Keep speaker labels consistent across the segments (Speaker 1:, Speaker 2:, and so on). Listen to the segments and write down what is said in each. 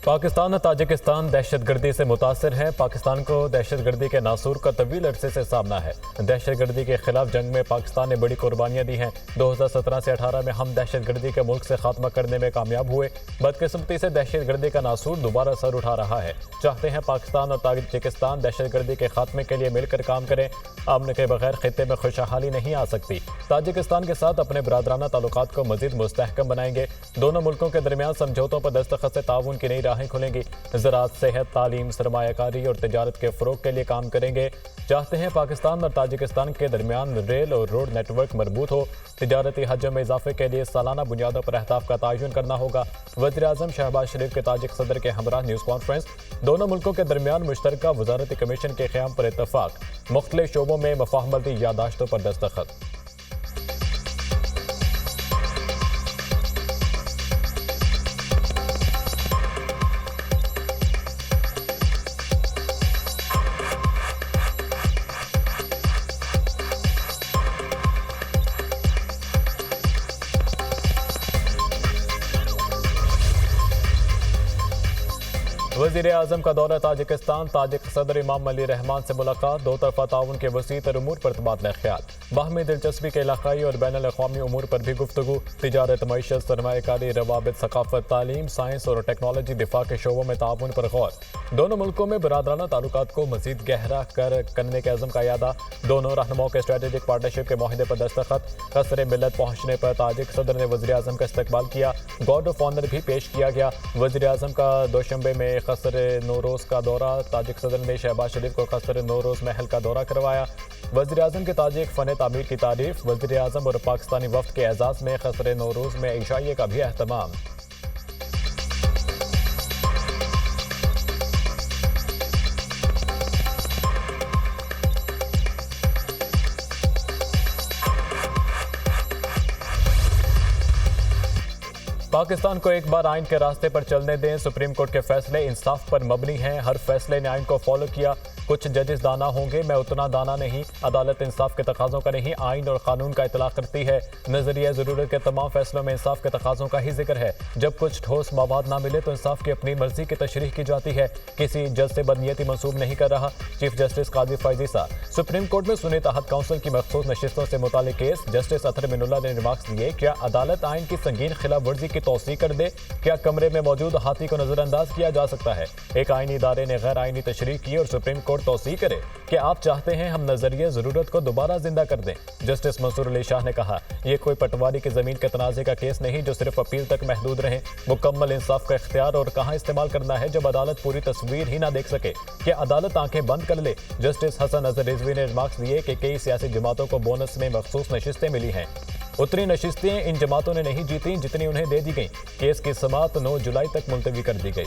Speaker 1: पाकिस्तान और ताजिकिस्तान दहशतगर्दी से मुतासिर है। पाकिस्तान को दहशतगर्दी के नासूर का तवील अरसे से सामना है। दहशतगर्दी के खिलाफ जंग में पाकिस्तान ने बड़ी कुर्बानियां दी हैं। 2017 से 18 में हम दहशतगर्दी के मुल्क से खात्मा करने में कामयाब हुए। बदकिस्मती से दहशतगर्दी का नासूर दोबारा सर उठा रहा है। चाहते हैं पाकिस्तान और ताजिकिस्तान दहशतगर्दी के खात्मे के लिए मिलकर काम करें। अमन के बगैर खित्ते में खुशहाली नहीं आ सकती। ताजिकिस्तान के साथ अपने बरादराना ताल्लुकात को मजीद मुस्तहकम बनाएंगे। दोनों मुल्कों के दरमियान समझौतों पर दस्तखत से ताउन की नई राहें खुलेंगी। ज़राअत, सेहत, तालीम, सरमायाकारी और तिजारत के फ़रोग के लिए काम करेंगे। चाहते हैं पाकिस्तान और ताजिकिस्तान के दरमियान रेल और रोड नेटवर्क मजबूत हो। तिजारती हजम में इजाफे के लिए सालाना बुनियादों पर अहदाफ का तयन करना होगा। वज़ीर-ए-आज़म शहबाज शरीफ के ताजिक सदर के हमरा न्यूज़ कॉन्फ्रेंस। दोनों मुल्कों के दरमियान मुश्तरका वज़ारती कमीशन के क़याम पर इत्तफाक। मुख्तलिफ शोबों में मफाहमती यादाश्तों पर दस्तखत। वज़ीर-ए-आज़म का दौरा ताजिकिस्तान। ताजिक सदर इमाम अली रहमान से मुलाकात। दो तरफा ताउन के वसी तर उमूर पर तबादला ख्याल। बाहमी दिलचस्पी के इलाकाई और बैनुल अक़वामी उमूर पर भी गुफ्तगू। तिजारत, मईशत, सरमायाकारी, रवाबित, सकाफत, तालीम, साइंस और टेक्नोलॉजी, दिफा के शोबों में ताउन पर गौर। दोनों मुल्कों में बरादराना ताल्लुकात को मजीद गहरा करने के अज़म का यादा। दोनों रहनुमाओं के स्ट्रेटेजिक पार्टनरशिप के माहिदे पर दस्तखत। कसर मिलत पहुंचने पर ताजिक सदर ने वज़ीर-ए-आज़म का इस्तकबाल किया। गार्ड ऑफ ऑनर भी पेश किया गया। वज़ीर-ए-आज़म का दोशंबे में कसर नौरोज़ का दौरा। ताजिक सदर ने शहबाज शरीफ को कसर नौरोज़ महल का दौरा करवाया। वज़ीर-ए-आज़म के ताजिक फ़न तामीर की तारीफ। वज़ीर-ए-आज़म और पाकिस्तानी वफ़द के एजाज़ में कसर नौरोज़ में इशाइये का भी अहतमाम। पाकिस्तान को एक बार आइन के रास्ते पर चलने दें। सुप्रीम कोर्ट के फैसले इंसाफ पर मबनी हैं। हर फैसले ने आइन को फॉलो किया। कुछ जजेस दाना होंगे, मैं उतना दाना नहीं। अदालत इंसाफ के तकाज़ों का नहीं, आइन और कानून का इतलाक़ करती है। नजरिया ज़रूरत के तमाम फैसलों में इंसाफ के तकाज़ों का ही जिक्र है। जब कुछ ठोस मवाद ना मिले तो इंसाफ की अपनी मर्जी की तशरीह की जाती है। किसी जज से बदनीयती मंसूब नहीं कर रहा। चीफ जस्टिस काजी फैज़ीसा। सुप्रीम कोर्ट में सुनी तहत काउंसिल की मखसूस नशिस्तों से मुतालिक केस। जस्टिस अतहर मिनुल्लाह ने रिमार्क्स दिए, क्या अदालत आइन की संगीन खिलाफ वर्जी की तौसीक कर दे? क्या कमरे में मौजूद हाथी को नजरअंदाज किया जा सकता है? एक आइनी इदारे ने गैर आइनी तशरीह की और सुप्रीम कोर्ट तौसीक करे कि आप चाहते हैं हम नजरिए जरूरत को दोबारा जिंदा कर दें। जस्टिस मंसूर अली शाह ने कहा, यह कोई पटवारी की जमीन के तनाजे का केस नहीं जो सिर्फ अपील तक महदूद रहे। मुकम्मल इंसाफ का इख्तियार और कहां इस्तेमाल करना है जब अदालत पूरी तस्वीर ही ना देख सके। क्या अदालत आंखें बंद कर ले? जस्टिस हसन अजहर रिजवी ने रिमार्क्स दिए कि कई सियासी जमातों को बोनस में मखसूस नशिस्तें मिली हैं। उतनी नशिस्तें इन जमातों ने नहीं जीती जितनी उन्हें दे दी गई। केस की समाअत 9 जुलाई तक मुलतवी कर दी गई।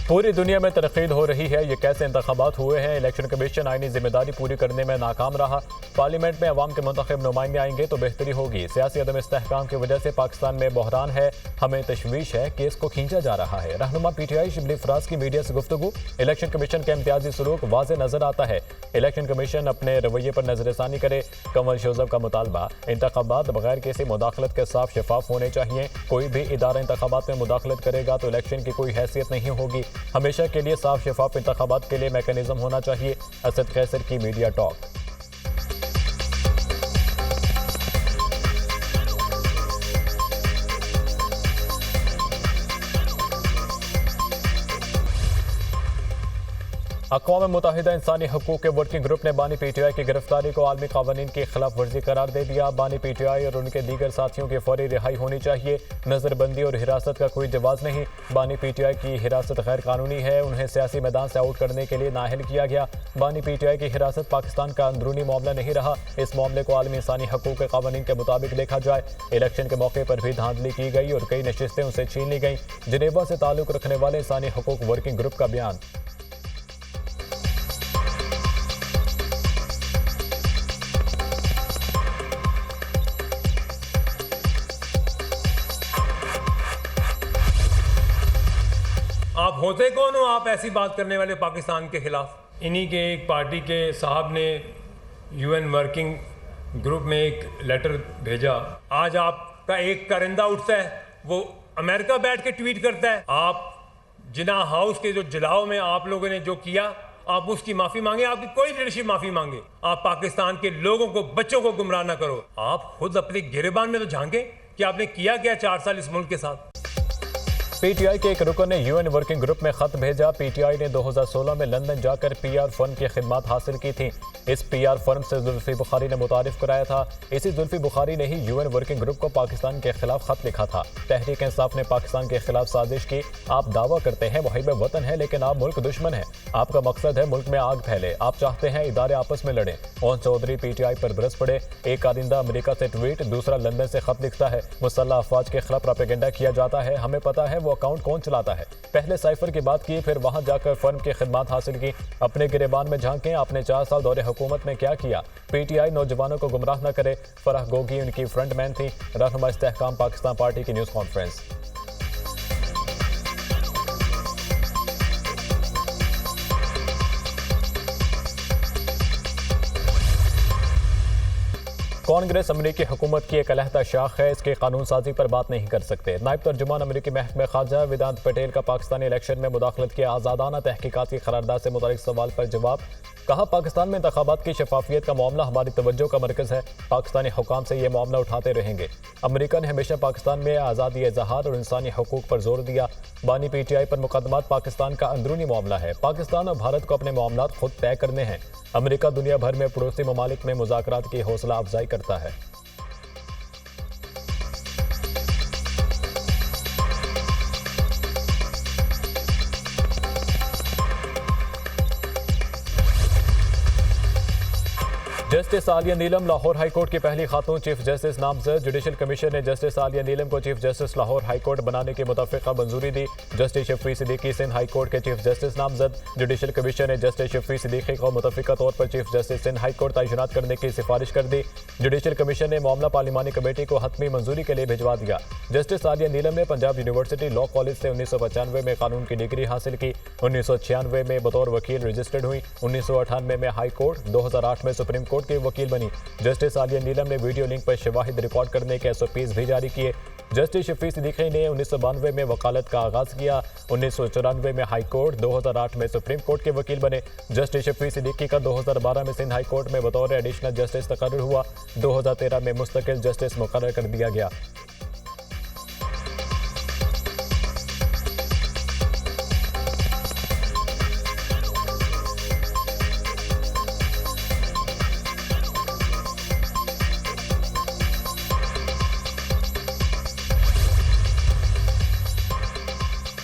Speaker 1: पूरी दुनिया में तनकीद हो रही है, ये कैसे इंतखाबात हुए हैं। इलेक्शन कमीशन आईनी जिम्मेदारी पूरी करने में नाकाम रहा। पार्लियामेंट में अवाम के मुंतखब नुमाइंदे आएंगे तो बेहतरी होगी। सियासी अदम इस्तेहकाम की वजह से पाकिस्तान में बहरान है। हमें तशवीश है कि इसको खींचा जा रहा है। रहनुमा PTI शिबली फराज की मीडिया से गुफ्तगू। इलेक्शन कमीशन का इम्तियाजी सलूक वाज़े नजर आता है। इलेक्शन कमीशन अपने रवैये पर नजरसानी करे। कंवल शोजब का मुतालबा, इंतखाबात बगैर किसी मुदाखलत के साफ शफाफ होने चाहिए। कोई भी इदारा इंतखाबात में मुदाखलत करेगा तो इलेक्शन की कोई हैसियत नहीं होगी। हमेशा के लिए साफ शफाफ इंतखाबात के लिए मैकेनिज्म होना चाहिए। असद कैसर की मीडिया टॉक। अक़वाम मुत्तहिदा इंसानी हकूक़ के वर्किंग ग्रुप ने बानी PTI की गिरफ्तारी को आलमी क़वानीन की खिलाफ वर्जी करार दे दिया। बानी PTI और उनके दीगर साथियों की फौरी रिहाई होनी चाहिए। नज़रबंदी और हिरासत का कोई जवाज़ नहीं। बानी PTI की हिरासत गैर कानूनी है। उन्हें सियासी मैदान से आउट करने के लिए नाअहल किया गया। बानी PTI की हिरासत पाकिस्तान का अंदरूनी मामला नहीं रहा। इस मामले को आलमी इंसानी हकूक़ के क़वानीन के मुताबिक देखा जाए। इलेक्शन के मौके पर भी धांधली की गई और कई नशिस्तें उनसे छीन ली गईं। जिनेवा से ताल्लुक़ रखने वाले इंसानी हकूक़ वर्किंग ग्रुप का बयान।
Speaker 2: आप होते कौन हो आप ऐसी बात करने वाले पाकिस्तान के खिलाफ? इन्हीं के एक पार्टी के साहब ने यूएन वर्किंग ग्रुप में एक लेटर भेजा। आज आपका एक करिंदा उठता है, वो अमेरिका बैठ के ट्वीट करता है। आप जिना हाउस के जो जलाओ में आप लोगों ने जो किया, आप उसकी माफी मांगे। आपकी कोई लीडरशिप माफी मांगे। आप पाकिस्तान के लोगों को, बच्चों को गुमराह ना करो। आप खुद अपने गिरेबान में तो झांके कि आपने किया क्या 4 साल इस मुल्क के साथ।
Speaker 1: पीटीआई के एक रुकन ने यूएन वर्किंग ग्रुप में खत भेजा। पीटीआई ने 2016 में लंदन जाकर पीआर फर्म की खिदमत हासिल की थी। इस पीआर फर्म से जुल्फी बुखारी ने मुतारिफ कराया था। इसी जुल्फी बुखारी ने ही यूएन वर्किंग ग्रुप को पाकिस्तान के खिलाफ खत लिखा था। तहरीक इंसाफ ने पाकिस्तान के खिलाफ साजिश की। आप दावा करते हैं मुहिब वतन है, लेकिन आप मुल्क दुश्मन है। आपका मकसद है मुल्क में आग फैले। आप चाहते हैं इदारे आपस में लड़े। ओन चौधरी पीटीआई पर बरस पड़े। एक कारिंदा अमेरिका से ट्वीट, दूसरा लंदन से खत लिखता है। मुसल्लह अफवाज के खिलाफ प्रोपेगेंडा किया जाता है। हमें पता है वो अकाउंट कौन चलाता है। पहले साइफर की बात की, फिर वहां जाकर फर्म की खिदमत हासिल की। अपने गिरेबान में झांकें। आपने 4 साल दौरे हुकूमत में क्या किया? पीटीआई नौजवानों को गुमराह न करे। फराह गोगी उनकी फ्रंटमैन थी। रहनुमा इस्तेहकाम पाकिस्तान पार्टी की न्यूज़ कॉन्फ्रेंस। कांग्रेस अमरीकी हुकूमत की एक अलहदा शाख है, इसकी कानून साजी पर बात नहीं कर सकते। नायब तर्जुमान अमरीकी महकमा खारजा वेदांत पटेल का पाकिस्तानी इलेक्शन में मुदाखलत की आज़ादाना तहकीकात की करारदाद से मुताल्लिक सवाल पर जवाब। कहा, पाकिस्तान में इंतखाबात की शफाफियत का मामला हमारी तवज्जो का मरकज़ है। पाकिस्तानी हुकाम से यह मामला उठाते रहेंगे। अमरीका ने हमेशा पाकिस्तान में आज़ादी इज़हार और इंसानी हकूक़ पर जोर दिया। बानी पीटीआई पर मुकदमात पाकिस्तान का अंदरूनी मामला है। पाकिस्तान और भारत को अपने मामलात खुद तय करने हैं। अमरीका दुनिया भर में पड़ोसी ममालिक में मुज़ाकरात की हौसला अफजाई करता है। जस्टिस आलिया नीलम लाहौर हाईकोर्ट की पहली खातून चीफ जस्टिस नामजद। जुडिशल कमीशन ने जस्टिस आलिया नीलम को चीफ जस्टिस लाहौर हाईकोर्ट बनाने की मुतफ़िक़ा मंजूरी दी। जस्टिस शफी सिद्दीकी सिंध हाईकोर्ट के चीफ जस्टिस नामजद। जुडिशल कमीशन ने जस्टिस शफी सिद्दीकी को मुतफ़िक़ा तौर पर चीफ जस्टिस सिंध हाईकोर्ट तैनात करने की सिफारिश कर दी। जुडिशल कमीशन ने मामला पार्लिमानी कमेटी को हतमी मंजूरी के लिए भिजवा दिया। जस्टिस आलिया नीलम ने पंजाब यूनिवर्सिटी लॉ कॉलेज से 1995 में कानून की डिग्री हासिल की। 1996 में बतौर वकील रजिस्टर्ड हुई। 1998 में हाईकोर्ट, 2008 में सुप्रीम कोर्ट के वकील बनी। जस्टिस आलिया नीलम ने वीडियो लिंक पर शवाहिद रिकॉर्ड करने के SOPs भी जारी किए। जस्टिस शफी सिद्दीकी ने 1992 में वकालत का आगाज किया। 1994 में हाई कोर्ट, 2008 में सुप्रीम कोर्ट के वकील बने। जस्टिस शफी सिद्दीकी का 2012 में सिंध हाई कोर्ट में बतौर एडिशनल जस्टिस तकर्रुर हुआ। 2013 में मुस्तकिल जस्टिस मुकर्रर कर दिया गया।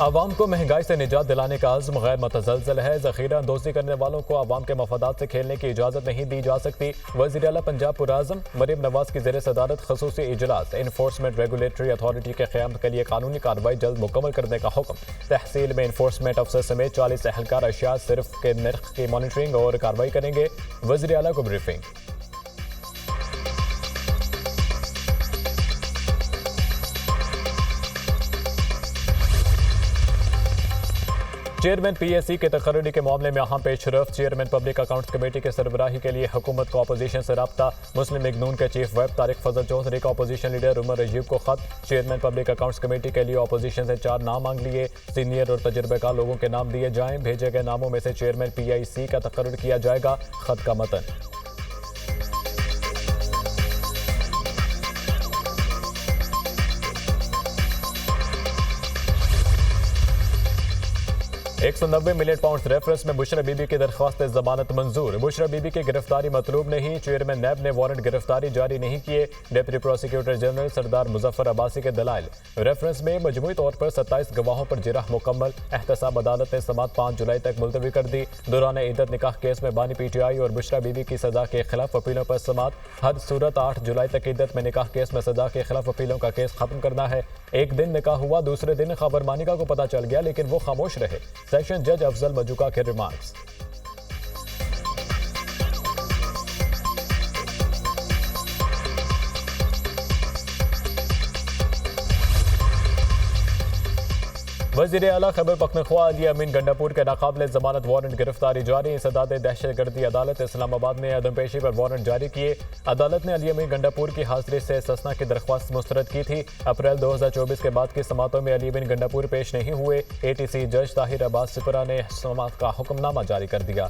Speaker 1: आवाम को महंगाई से निजात दिलाने का अज़्म गैर मतज़लज़ल है। ज़ख़ीरा अंदोज़ी करने वालों को आवाम के मफादात से खेलने की इजाज़त नहीं दी जा सकती। वज़ीर आला पंजाब पुरआज़म मरीम नवाज़ की ज़ेर सदारत ख़ुसूसी इजलास। इन्फोर्समेंट रेगुलेटरी अथॉरिटी के क़याम के लिए कानूनी कार्रवाई जल्द मुकम्मल करने का हुक्म। तहसील में इन्फोर्समेंट अफसर समेत 40 एहलकार अशिया सिर्फ के नर्ख की मॉनिटरिंग और कार्रवाई करेंगे। वज़ीर आला को ब्रीफिंग। चेयरमैन PAC के तकर्री के मामले में अहम पेशरफ। चेयरमैन पब्लिक अकाउंट्स कमेटी के सरबराही के लिए हुकूमत को अपोजिशन से रब्ता। मुस्लिम लीग नून के चीफ व्हिप तारिक फजल चौधरी का अपोजिशन लीडर उमर रजीब को खत। चेयरमैन पब्लिक अकाउंट्स कमेटी के लिए अपोजिशन से 4 नाम मांग लिए। सीनियर और तजुर्बेकार लोगों के नाम दिए जाएं। भेजे गए नामों में से चेयरमैन PIC का तकर्रुर किया जाएगा। खत का मतन। £190 मिलियन रेफरेंस में बुशरा बीबी की दरख्वास्त जमानत मंजूर। बुशरा बीबी की गिरफ्तारी मतलूब नहीं। चेयरमैन नैब ने वारंट गिरफ्तारी जारी नहीं किए। डिप्टी प्रोसिक्यूटर जनरल सरदार मुजफ्फर अब्बासी के दलाइल। रेफरेंस में मजमूई तौर पर 27 गवाहों पर जिरह मुकम्मल। एहतसाब अदालत ने समात 5 जुलाई तक मुलतवी कर दी। दौरान इद्दत निकाह केस में बानी PTI और बुशरा बीबी की सजा के खिलाफ अपीलों पर समात। हर सूरत 8 जुलाई तक इद्दत में निकाह केस में सजा के खिलाफ अपीलों का केस खत्म करना है। एक दिन निकाह हुआ, दूसरे दिन खबर मानिका को पता चल गया, लेकिन वो खामोश रहे। सेशन जज अफजल मजूका के रिमार्क्स। वज़ीर आला खैबर पख्तूनख्वा अली अमीन गंडापुर के नाकाबिल जमानत वारंट गिरफ्तारी जारी। सदाद दहशतगर्दी अदालत इस्लामाबाद ने अदम पेशी पर वारंट जारी किए। अदालत ने अली अमीन गंडापुर की हाजिरी से ससना की दरख्वास्त मुस्तरद की थी। अप्रैल 2024 के बाद की समातों में अली अमीन गंडापुर पेश नहीं हुए। ATC जज ताहिर अब्बास सिपरा ने समात का हुक्मनामा जारी कर दिया।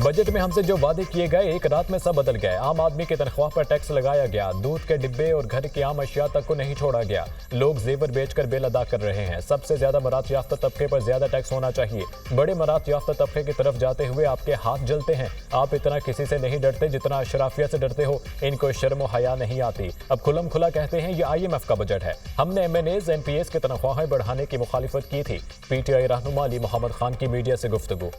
Speaker 1: बजट में हमसे जो वादे किए गए एक रात में सब बदल गए। आम आदमी की तनख्वाह पर टैक्स लगाया गया, दूध के डिब्बे और घर की आम अशिया तक को नहीं छोड़ा गया। लोग जेवर बेचकर बिल अदा कर रहे हैं। सबसे ज्यादा मरात याफ्ता तबके पर ज्यादा टैक्स होना चाहिए। बड़े मरात याफ्ता तबके की तरफ जाते हुए आपके हाथ जलते हैं। आप इतना किसी से नहीं डरते जितना अशराफिया से डरते हो। इनको शर्म हया नहीं आती। अब खुलम खुला कहते हैं ये IMF का बजट है। हमने MNAs MPs की तनख्वाहें बढ़ाने की मुखालिफत की थी। PTI रहनुमा अली मोहम्मद खान की मीडिया से गुफ्तगू।